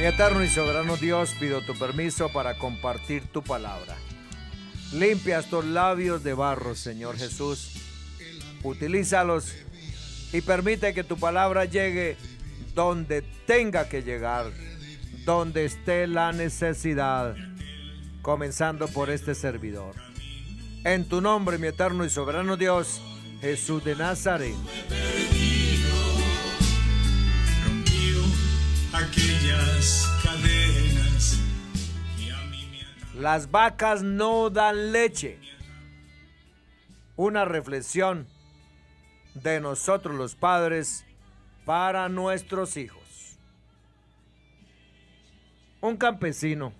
Mi eterno y soberano Dios, pido tu permiso para compartir tu palabra. Limpia estos labios de barro, Señor Jesús. Utilízalos y permite que tu palabra llegue donde tenga que llegar, donde esté la necesidad, comenzando por este servidor. En tu nombre, mi eterno y soberano Dios, Jesús de Nazaret. Rompió aquellas cadenas que a mí me ataban. Las vacas no dan leche. Una reflexión de nosotros los padres para nuestros hijos. Un campesino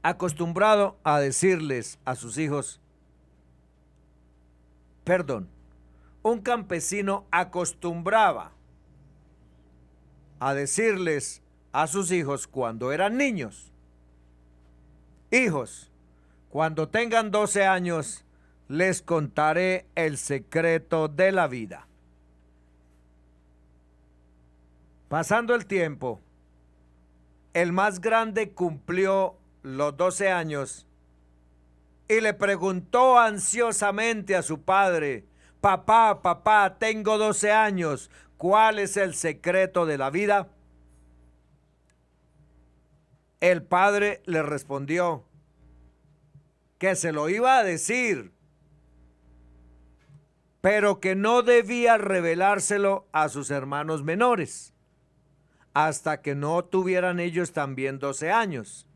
acostumbrado a decirles a sus hijos, un campesino acostumbraba a decirles a sus hijos cuando eran niños: hijos, cuando tengan 12 años, les contaré el secreto de la vida. Pasando el tiempo, el más grande cumplió los 12 años y le preguntó ansiosamente a su padre: papá, tengo 12 años, ¿cuál es el secreto de la vida? El padre le respondió que se lo iba a decir, pero que no debía revelárselo a sus hermanos menores hasta que no tuvieran ellos también 12 años.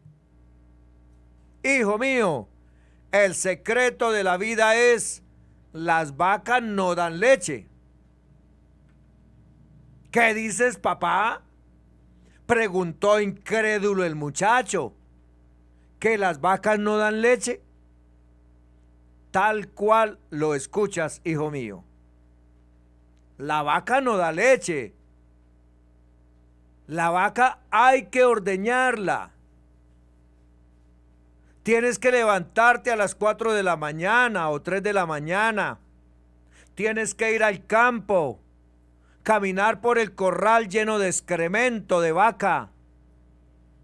Hijo mío, el secreto de la vida es: las vacas no dan leche. ¿Qué dices, papá?, preguntó incrédulo el muchacho. ¿Que las vacas no dan leche? Tal cual lo escuchas, hijo mío. La vaca no da leche. La vaca hay que ordeñarla. Tienes que levantarte a las 4 de la mañana o 3 de la mañana. Tienes que ir al campo, caminar por el corral lleno de excremento de vaca,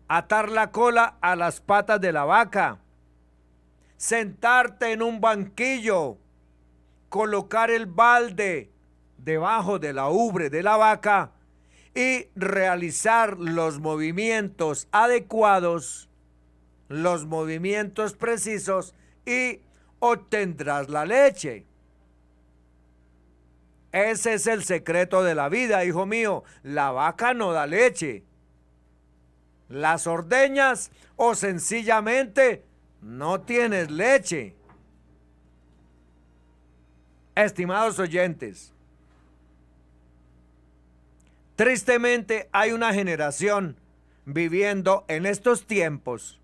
atar la cola a las patas de la vaca, sentarte en un banquillo, colocar el balde debajo de la ubre de la vaca y realizar los movimientos adecuados, los movimientos precisos, y obtendrás la leche. Ese es el secreto de la vida, hijo mío. La vaca no da leche. Las ordeñas o sencillamente no tienes leche. Estimados oyentes, tristemente hay una generación viviendo en estos tiempos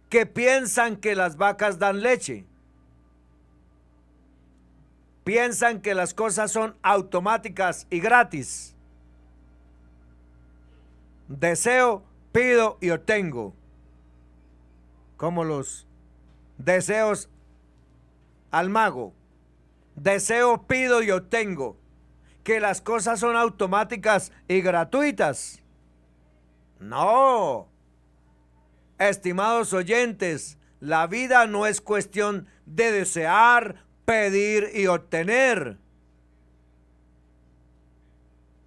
que piensan que las vacas dan leche. Piensan que las cosas son automáticas y gratis. Deseo, pido y obtengo. Como los deseos al mago. Deseo, pido y obtengo. Que las cosas son automáticas y gratuitas. No. Estimados oyentes, la vida no es cuestión de desear, pedir y obtener.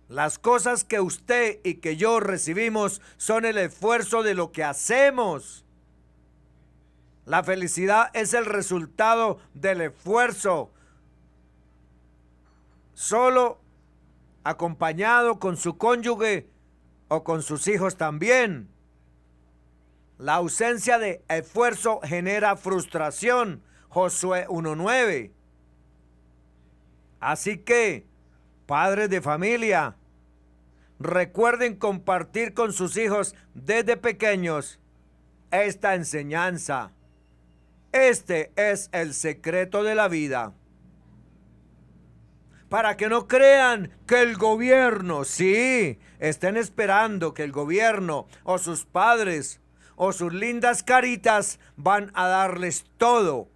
Las cosas que usted y que yo recibimos son el esfuerzo de lo que hacemos. La felicidad es el resultado del esfuerzo. Solo acompañado con su cónyuge o con sus hijos también. La ausencia de esfuerzo genera frustración. Josué 1:9. Así que, padres de familia, recuerden compartir con sus hijos desde pequeños esta enseñanza. Este es el secreto de la vida. Para que no crean que el gobierno, sí, estén esperando que el gobierno o sus padres o sus lindas caritas van a darles todo,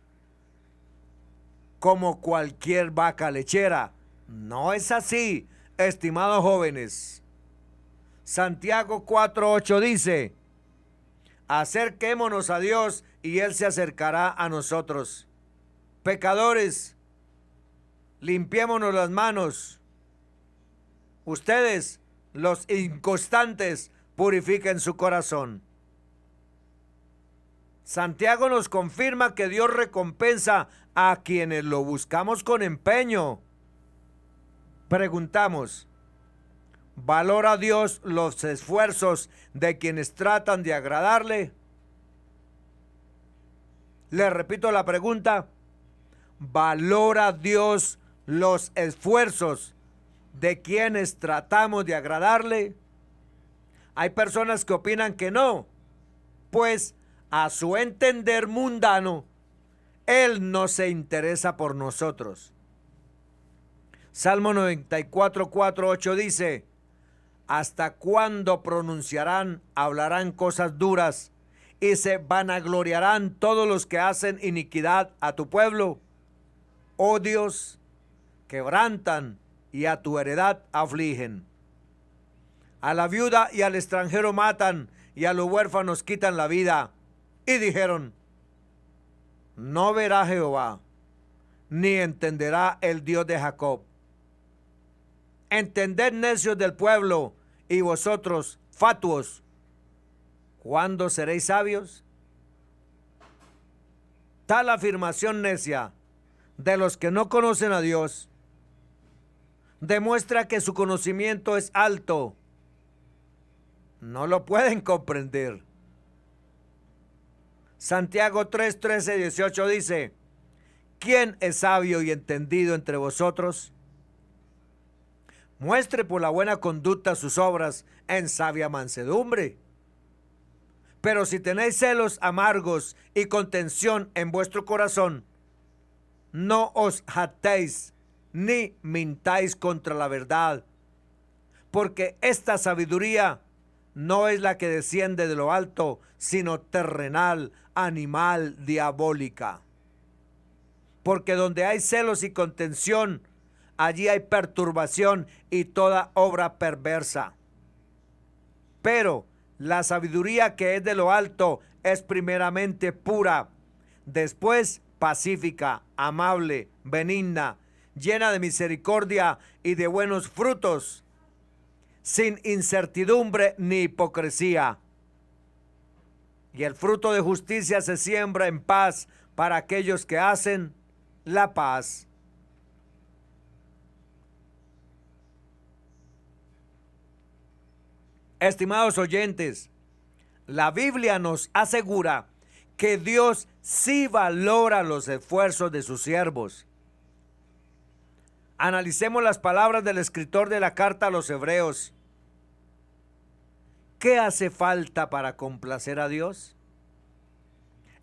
como cualquier vaca lechera. No es así, estimados jóvenes. Santiago 4:8 dice: acerquémonos a Dios y Él se acercará a nosotros. Pecadores, limpiémonos las manos. Ustedes, los inconstantes, purifiquen su corazón. Santiago nos confirma que Dios recompensa a quienes lo buscamos con empeño. Preguntamos: ¿valora Dios los esfuerzos de quienes tratan de agradarle? Le repito la pregunta: ¿valora Dios los esfuerzos de quienes tratamos de agradarle? Hay personas que opinan que no, pues a su entender mundano, Él no se interesa por nosotros. Salmo 94:4-8 dice: ¿hasta cuándo pronunciarán, hablarán cosas duras y se vanagloriarán todos los que hacen iniquidad a tu pueblo? Oh Dios, quebrantan y a tu heredad afligen. A la viuda y al extranjero matan, y a los huérfanos quitan la vida. Y dijeron: no verá Jehová, ni entenderá el Dios de Jacob. Entended, necios del pueblo, y vosotros, fatuos, ¿cuándo seréis sabios? Tal afirmación necia de los que no conocen a Dios demuestra que su conocimiento es alto. No lo pueden comprender. Santiago 3:13-18 dice: ¿quién es sabio y entendido entre vosotros? Muestre por la buena conducta sus obras en sabia mansedumbre. Pero si tenéis celos amargos y contención en vuestro corazón, no os jactéis ni mintáis contra la verdad, porque esta sabiduría no es la que desciende de lo alto, sino terrenal, animal, diabólica. Porque donde hay celos y contención, allí hay perturbación y toda obra perversa. Pero la sabiduría que es de lo alto es primeramente pura, después pacífica, amable, benigna, llena de misericordia y de buenos frutos, sin incertidumbre ni hipocresía. Y el fruto de justicia se siembra en paz para aquellos que hacen la paz. Estimados oyentes, la Biblia nos asegura que Dios sí valora los esfuerzos de sus siervos. Analicemos las palabras del escritor de la carta a los Hebreos. ¿Qué hace falta para complacer a Dios?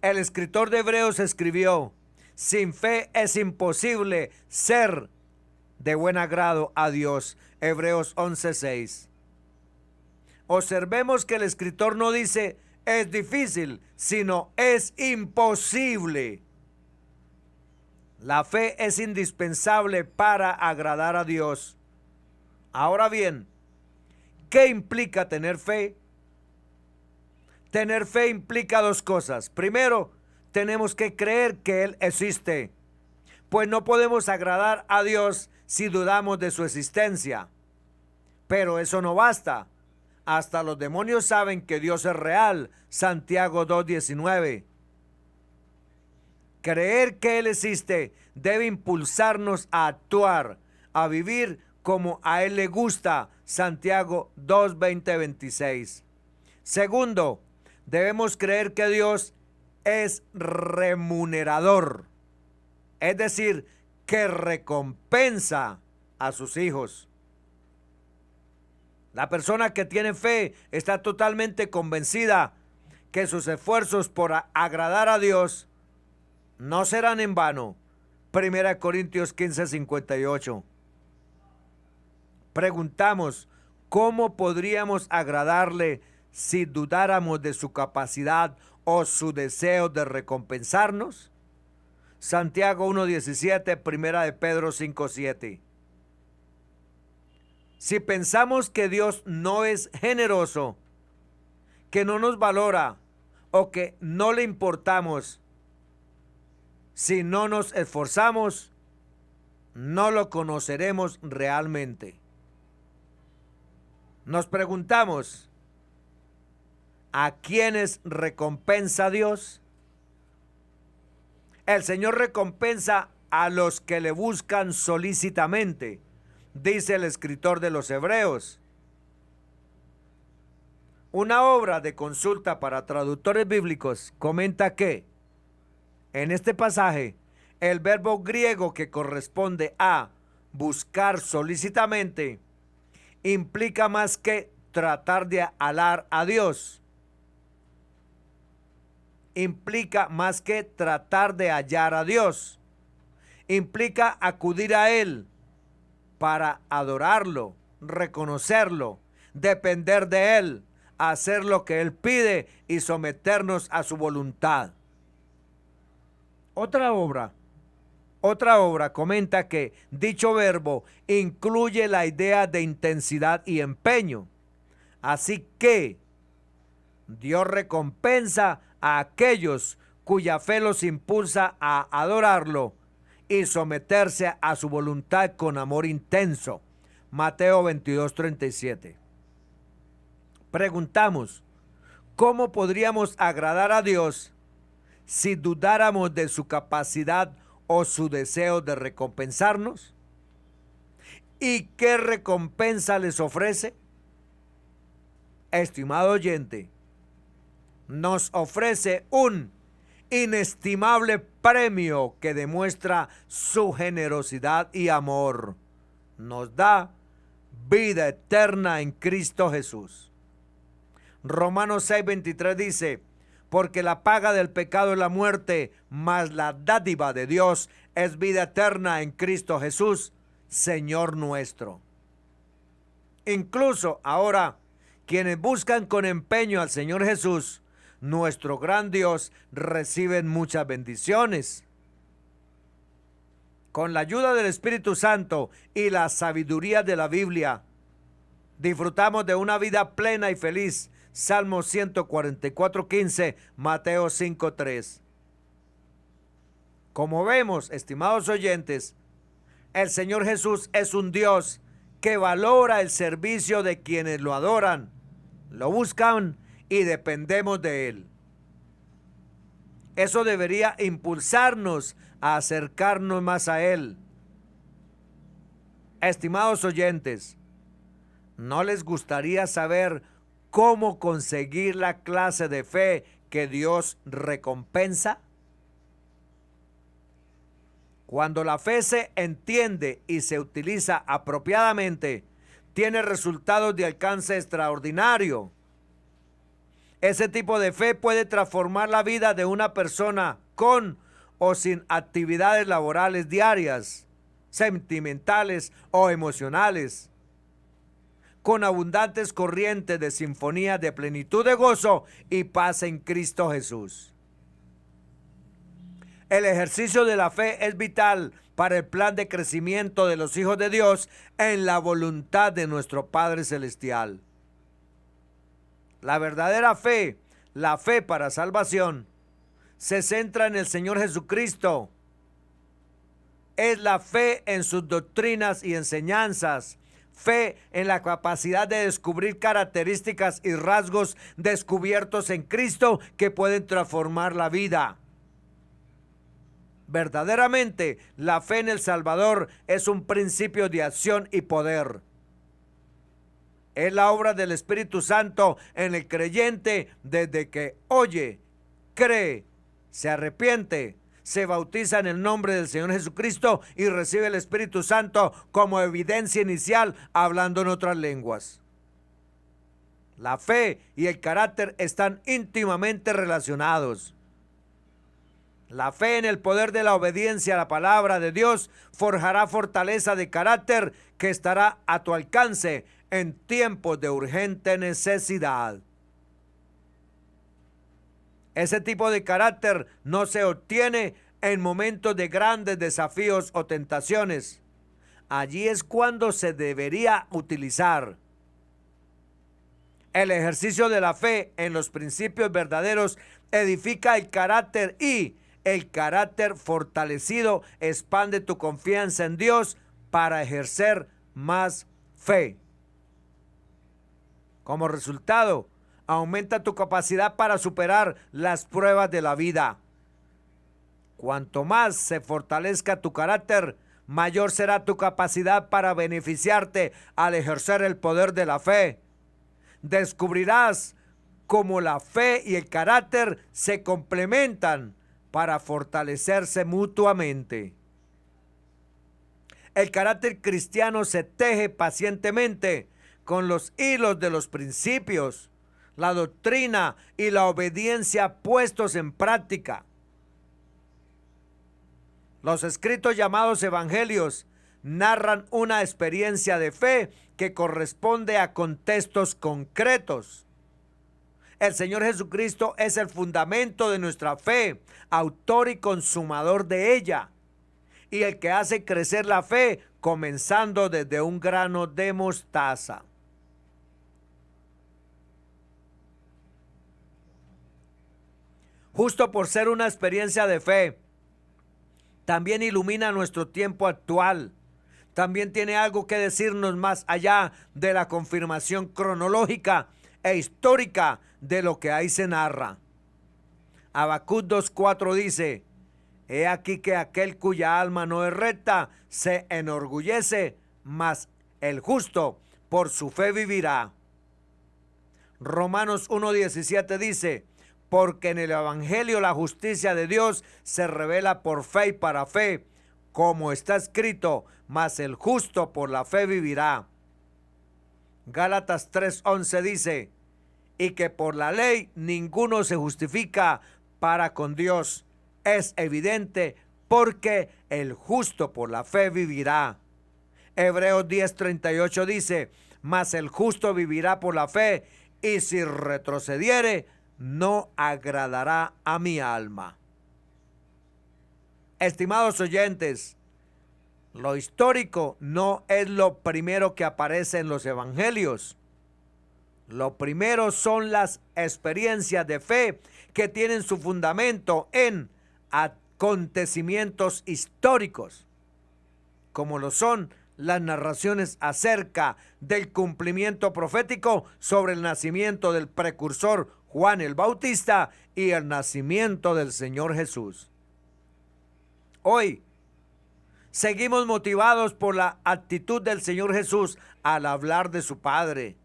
El escritor de Hebreos escribió: sin fe es imposible ser de buen agrado a Dios. Hebreos 11:6. Observemos que el escritor no dice es difícil, sino es imposible. La fe es indispensable para agradar a Dios. Ahora bien, ¿qué implica tener fe? Tener fe implica dos cosas. Primero, tenemos que creer que Él existe, pues no podemos agradar a Dios si dudamos de su existencia. Pero eso no basta. Hasta los demonios saben que Dios es real. Santiago 2:19. Creer que Él existe debe impulsarnos a actuar, a vivir como a Él le gusta. Santiago 2:20-26. Segundo, debemos creer que Dios es remunerador, es decir, que recompensa a sus hijos. La persona que tiene fe está totalmente convencida que sus esfuerzos por agradar a Dios no serán en vano. 1 Corintios 15:58. Preguntamos: ¿cómo podríamos agradarle si dudáramos de su capacidad o su deseo de recompensarnos? Santiago 1:17, 1 de Pedro 5:7. Si pensamos que Dios no es generoso, que no nos valora o que no le importamos, si no nos esforzamos, no lo conoceremos realmente. Nos preguntamos, ¿a quiénes recompensa Dios? El Señor recompensa a los que le buscan solícitamente, dice el escritor de los Hebreos. Una obra de consulta para traductores bíblicos comenta que, en este pasaje, el verbo griego que corresponde a buscar solícitamente implica más que tratar de alar a Dios. Implica más que tratar de hallar a Dios. Implica acudir a Él para adorarlo, reconocerlo, depender de Él, hacer lo que Él pide y someternos a su voluntad. Otra obra comenta que dicho verbo incluye la idea de intensidad y empeño. Así que Dios recompensa a aquellos cuya fe los impulsa a adorarlo y someterse a su voluntad con amor intenso. Mateo 22:37. Preguntamos, ¿cómo podríamos agradar a Dios si dudáramos de su capacidad o su deseo de recompensarnos? ¿Y qué recompensa les ofrece? Estimado oyente, nos ofrece un inestimable premio que demuestra su generosidad y amor. Nos da vida eterna en Cristo Jesús. Romanos 6:23 dice, porque la paga del pecado es la muerte, mas la dádiva de Dios es vida eterna en Cristo Jesús, Señor nuestro. Incluso ahora, quienes buscan con empeño al Señor Jesús, nuestro gran Dios, reciben muchas bendiciones. Con la ayuda del Espíritu Santo y la sabiduría de la Biblia, disfrutamos de una vida plena y feliz. Salmo 144:15, Mateo 5:3. Como vemos, estimados oyentes, el Señor Jesús es un Dios que valora el servicio de quienes lo adoran, lo buscan y dependemos de Él. Eso debería impulsarnos a acercarnos más a Él. Estimados oyentes, ¿no les gustaría saber cómo conseguir la clase de fe que Dios recompensa? Cuando la fe se entiende y se utiliza apropiadamente, tiene resultados de alcance extraordinario. Ese tipo de fe puede transformar la vida de una persona con o sin actividades laborales diarias, sentimentales o emocionales, con abundantes corrientes de sinfonía de plenitud de gozo y paz en Cristo Jesús. El ejercicio de la fe es vital para el plan de crecimiento de los hijos de Dios en la voluntad de nuestro Padre Celestial. La verdadera fe, la fe para salvación, se centra en el Señor Jesucristo. Es la fe en sus doctrinas y enseñanzas, fe en la capacidad de descubrir características y rasgos descubiertos en Cristo que pueden transformar la vida. Verdaderamente, la fe en el Salvador es un principio de acción y poder. Es la obra del Espíritu Santo en el creyente desde que oye, cree, se arrepiente, se bautiza en el nombre del Señor Jesucristo y recibe el Espíritu Santo como evidencia inicial hablando en otras lenguas. La fe y el carácter están íntimamente relacionados. La fe en el poder de la obediencia a la palabra de Dios forjará fortaleza de carácter que estará a tu alcance en tiempos de urgente necesidad. Ese tipo de carácter no se obtiene en momentos de grandes desafíos o tentaciones. allí es cuando se debería utilizar. El ejercicio de la fe en los principios verdaderos edifica el carácter y el carácter fortalecido expande tu confianza en Dios para ejercer más fe. Como resultado, aumenta tu capacidad para superar las pruebas de la vida. Cuanto más se fortalezca tu carácter, mayor será tu capacidad para beneficiarte al ejercer el poder de la fe. Descubrirás cómo la fe y el carácter se complementan para fortalecerse mutuamente. El carácter cristiano se teje pacientemente con los hilos de los principios, la doctrina y la obediencia puestos en práctica. Los escritos llamados evangelios narran una experiencia de fe que corresponde a contextos concretos. El Señor Jesucristo es el fundamento de nuestra fe, autor y consumador de ella, y el que hace crecer la fe comenzando desde un grano de mostaza. Justo por ser una experiencia de fe, también ilumina nuestro tiempo actual. También tiene algo que decirnos más allá de la confirmación cronológica e histórica de lo que ahí se narra. Habacuc 2:4 dice: he aquí que aquel cuya alma no es recta se enorgullece, mas el justo por su fe vivirá. Romanos 1:17 dice: porque en el evangelio la justicia de Dios se revela por fe y para fe, como está escrito, mas el justo por la fe vivirá. Gálatas 3:11 dice: y que por la ley ninguno se justifica para con Dios. Es evidente, porque el justo por la fe vivirá. Hebreos 10:38 dice: mas el justo vivirá por la fe, y si retrocediere, no agradará a mi alma. Estimados oyentes, lo histórico no es lo primero que aparece en los evangelios. Lo primero son las experiencias de fe que tienen su fundamento en acontecimientos históricos, como lo son las narraciones acerca del cumplimiento profético sobre el nacimiento del precursor Juan el Bautista y el nacimiento del Señor Jesús. Hoy seguimos motivados por la actitud del Señor Jesús al hablar de su Padre,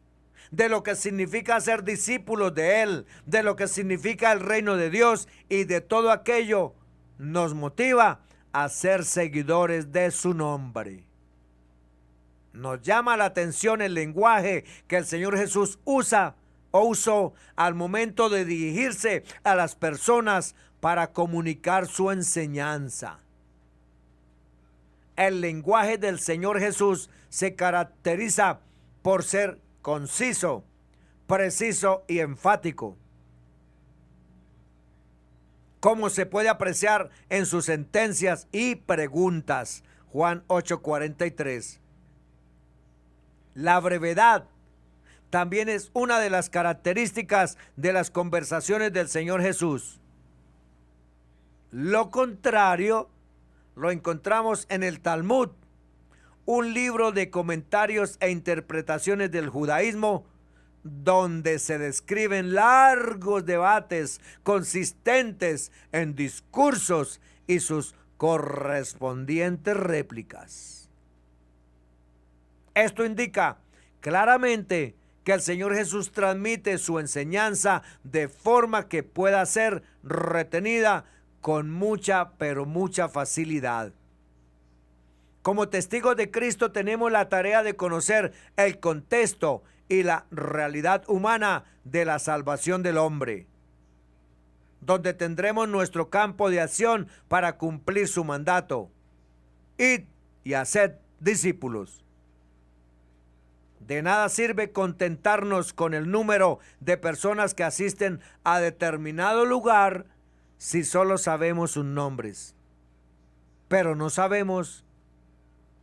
de lo que significa ser discípulos de Él, de lo que significa el reino de Dios, y de todo aquello nos motiva a ser seguidores de su nombre. Nos llama la atención el lenguaje que el Señor Jesús usó al momento de dirigirse a las personas para comunicar su enseñanza. El lenguaje del Señor Jesús se caracteriza por ser conciso, preciso y enfático, como se puede apreciar en sus sentencias y preguntas. Juan 8:43. La brevedad también es una de las características de las conversaciones del Señor Jesús. Lo contrario lo encontramos en el Talmud, un libro de comentarios e interpretaciones del judaísmo, donde se describen largos debates consistentes en discursos y sus correspondientes réplicas. Esto indica claramente que el Señor Jesús transmite su enseñanza de forma que pueda ser retenida con mucha, pero mucha facilidad. Como testigos de Cristo tenemos la tarea de conocer el contexto y la realidad humana de la salvación del hombre, donde tendremos nuestro campo de acción para cumplir su mandato: id y haced discípulos. De nada sirve contentarnos con el número de personas que asisten a determinado lugar si solo sabemos sus nombres, pero no sabemos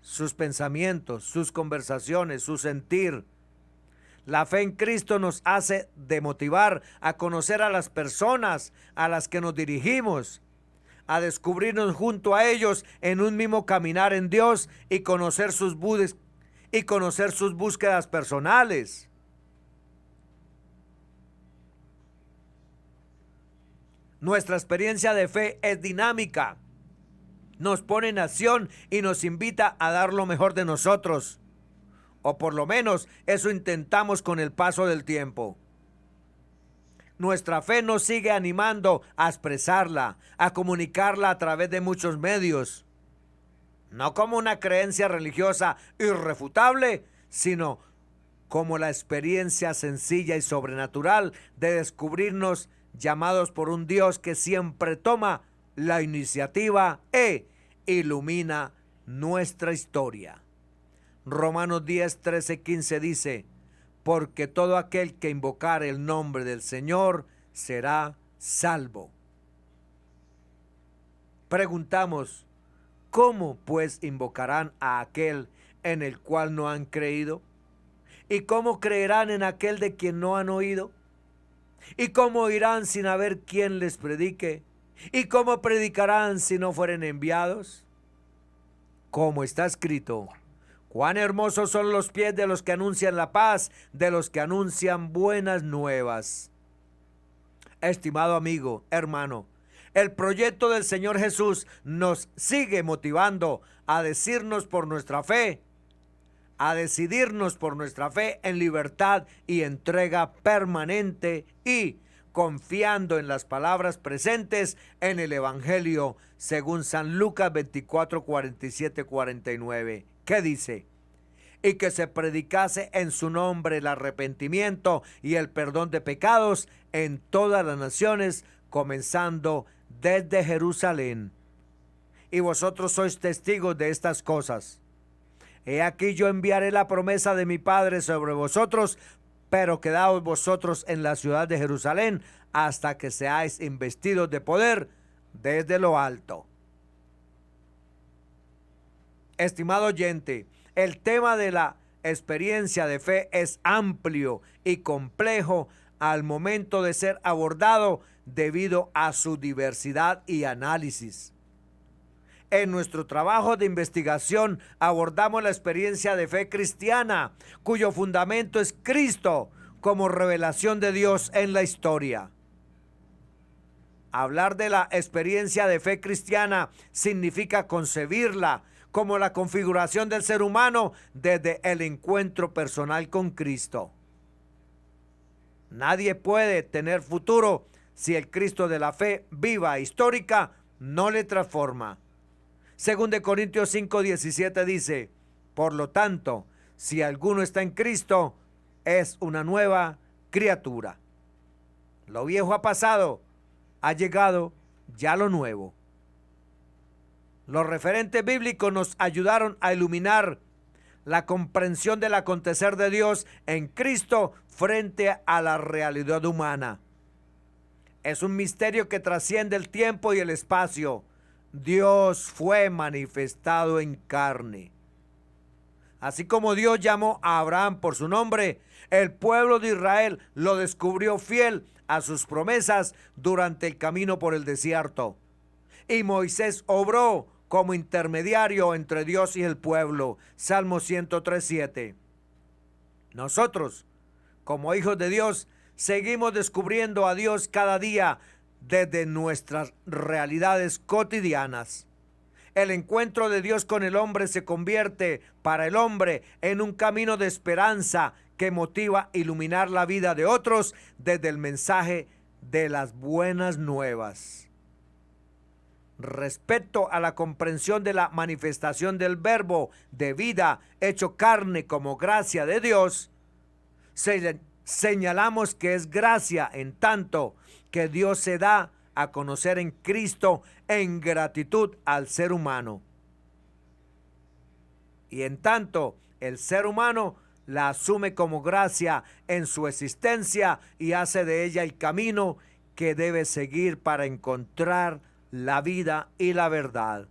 sus pensamientos, sus conversaciones, su sentir. La fe en Cristo nos hace de motivar a conocer a las personas a las que nos dirigimos, a descubrirnos junto a ellos en un mismo caminar en Dios y conocer sus búsquedas personales. Nuestra experiencia de fe es dinámica, nos pone en acción y nos invita a dar lo mejor de nosotros. O por lo menos eso intentamos con el paso del tiempo. Nuestra fe nos sigue animando a expresarla, a comunicarla a través de muchos medios. No como una creencia religiosa irrefutable, sino como la experiencia sencilla y sobrenatural de descubrirnos llamados por un Dios que siempre toma la iniciativa e ilumina nuestra historia. Romanos 10, 13, 15 dice: porque todo aquel que invocare el nombre del Señor será salvo. Preguntamos, ¿cómo pues invocarán a aquel en el cual no han creído? ¿Y cómo creerán en aquel de quien no han oído? ¿Y cómo irán sin haber quien les predique? ¿Y cómo predicarán si no fueren enviados? Como está escrito: cuán hermosos son los pies de los que anuncian la paz, de los que anuncian buenas nuevas. Estimado amigo, hermano, el proyecto del Señor Jesús nos sigue motivando a decirnos por nuestra fe, a decidirnos por nuestra fe en libertad y entrega permanente y confiando en las palabras presentes en el Evangelio según San Lucas 24, 47, 49. ¿Qué dice? Y que se predicase en su nombre el arrepentimiento y el perdón de pecados en todas las naciones, comenzando desde Jerusalén. Y vosotros sois testigos de estas cosas. He aquí yo enviaré la promesa de mi Padre sobre vosotros, pero quedaos vosotros en la ciudad de Jerusalén hasta que seáis investidos de poder desde lo alto. Estimado oyente, el tema de la experiencia de fe es amplio y complejo al momento de ser abordado debido a su diversidad y análisis. En nuestro trabajo de investigación abordamos la experiencia de fe cristiana, cuyo fundamento es Cristo como revelación de Dios en la historia. Hablar de la experiencia de fe cristiana significa concebirla como la configuración del ser humano desde el encuentro personal con Cristo. Nadie puede tener futuro si el Cristo de la fe viva e histórica no le transforma. Según de Corintios 5:17 dice: por lo tanto, si alguno está en Cristo, es una nueva criatura. Lo viejo ha pasado, ha llegado ya lo nuevo. Los referentes bíblicos nos ayudaron a iluminar la comprensión del acontecer de Dios en Cristo frente a la realidad humana. Es un misterio que trasciende el tiempo y el espacio. Dios fue manifestado en carne. Así como Dios llamó a Abraham por su nombre, el pueblo de Israel lo descubrió fiel a sus promesas durante el camino por el desierto. Y Moisés obró como intermediario entre Dios y el pueblo. Salmo 103:7. Nosotros, como hijos de Dios, seguimos descubriendo a Dios cada día desde nuestras realidades cotidianas. El encuentro de Dios con el hombre se convierte para el hombre en un camino de esperanza que motiva a iluminar la vida de otros desde el mensaje de las buenas nuevas. Respecto a la comprensión de la manifestación del verbo de vida hecho carne como gracia de Dios, señalamos que es gracia en tanto que Dios se da a conocer en Cristo en gratitud al ser humano. Y en tanto el ser humano la asume como gracia en su existencia y hace de ella el camino que debe seguir para encontrar la vida y la verdad.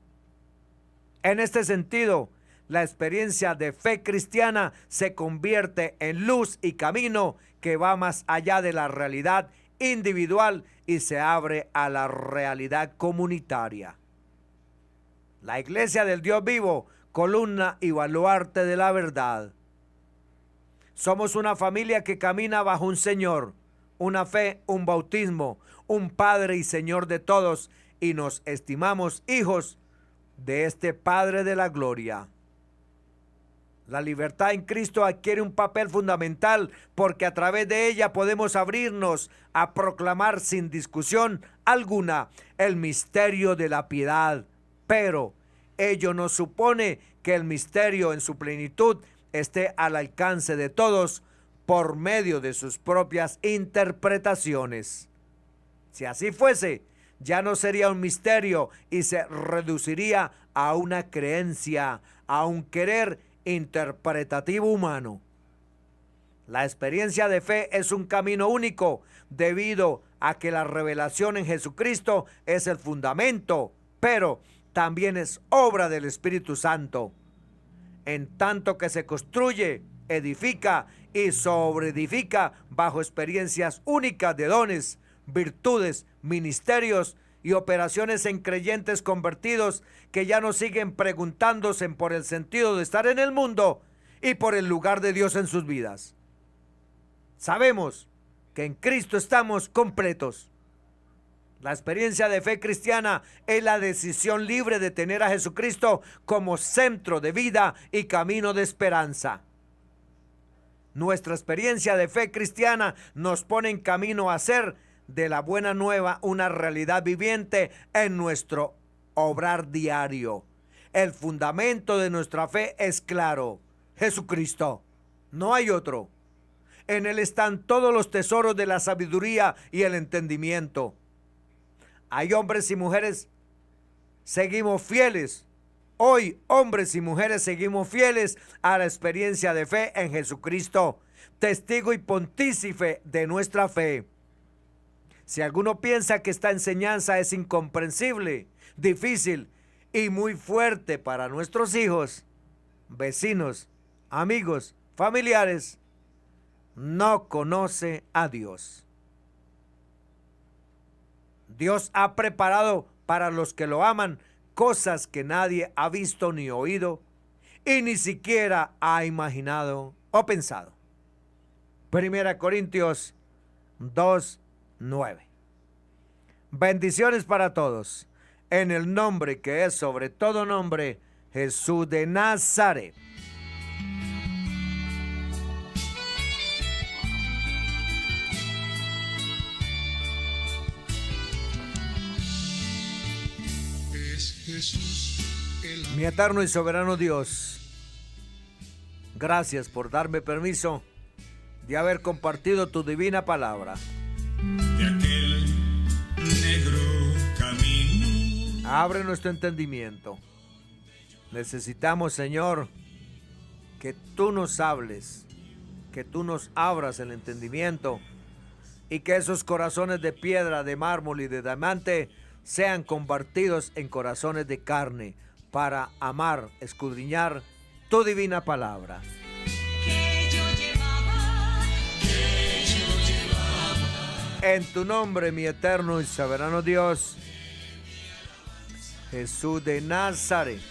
En este sentido, La experiencia de fe cristiana se convierte en luz y camino que va más allá de la realidad individual y se abre a la realidad comunitaria. La Iglesia del Dios vivo, columna y baluarte de la verdad. Somos una familia que camina bajo un Señor, una fe, un bautismo, un Padre y Señor de todos, y nos estimamos hijos de este Padre de la gloria. La libertad en Cristo adquiere un papel fundamental porque a través de ella podemos abrirnos a proclamar sin discusión alguna el misterio de la piedad. Pero ello no supone que el misterio en su plenitud esté al alcance de todos por medio de sus propias interpretaciones. Si así fuese, ya no sería un misterio y se reduciría a una creencia, a un querer interpretativo humano. La experiencia de fe es un camino único debido a que la revelación en Jesucristo es el fundamento, pero también es obra del Espíritu Santo. En tanto que se construye, edifica y sobreedifica bajo experiencias únicas de dones, virtudes, ministerios y operaciones en creyentes convertidos que ya no siguen preguntándose por el sentido de estar en el mundo y por el lugar de Dios en sus vidas. Sabemos que en Cristo estamos completos. La experiencia de fe cristiana es la decisión libre de tener a Jesucristo como centro de vida y camino de esperanza. Nuestra experiencia de fe cristiana nos pone en camino a ser de la buena nueva una realidad viviente en nuestro obrar diario. El fundamento de nuestra fe es claro: Jesucristo, no hay otro. En Él están todos los tesoros de la sabiduría y el entendimiento. Hay hombres y mujeres, seguimos fieles. Hoy, hombres y mujeres, seguimos fieles a la experiencia de fe en Jesucristo, testigo y pontífice de nuestra fe. Si alguno piensa que esta enseñanza es incomprensible, difícil y muy fuerte para nuestros hijos, vecinos, amigos, familiares, no conoce a Dios. Dios ha preparado para los que lo aman cosas que nadie ha visto ni oído y ni siquiera ha imaginado o pensado. 1 Corintios 2:9. Bendiciones para todos, en el nombre que es sobre todo nombre, Jesús de Nazaret. Mi eterno y soberano Dios, gracias por darme permiso de haber compartido tu divina palabra. De aquel negro camino. Abre nuestro entendimiento. Necesitamos, Señor, que tú nos hables, que tú nos abras el entendimiento y que esos corazones de piedra, de mármol y de diamante sean convertidos en corazones de carne para amar, escudriñar tu divina palabra. En tu nombre, mi eterno y soberano Dios, Jesús de Nazaret.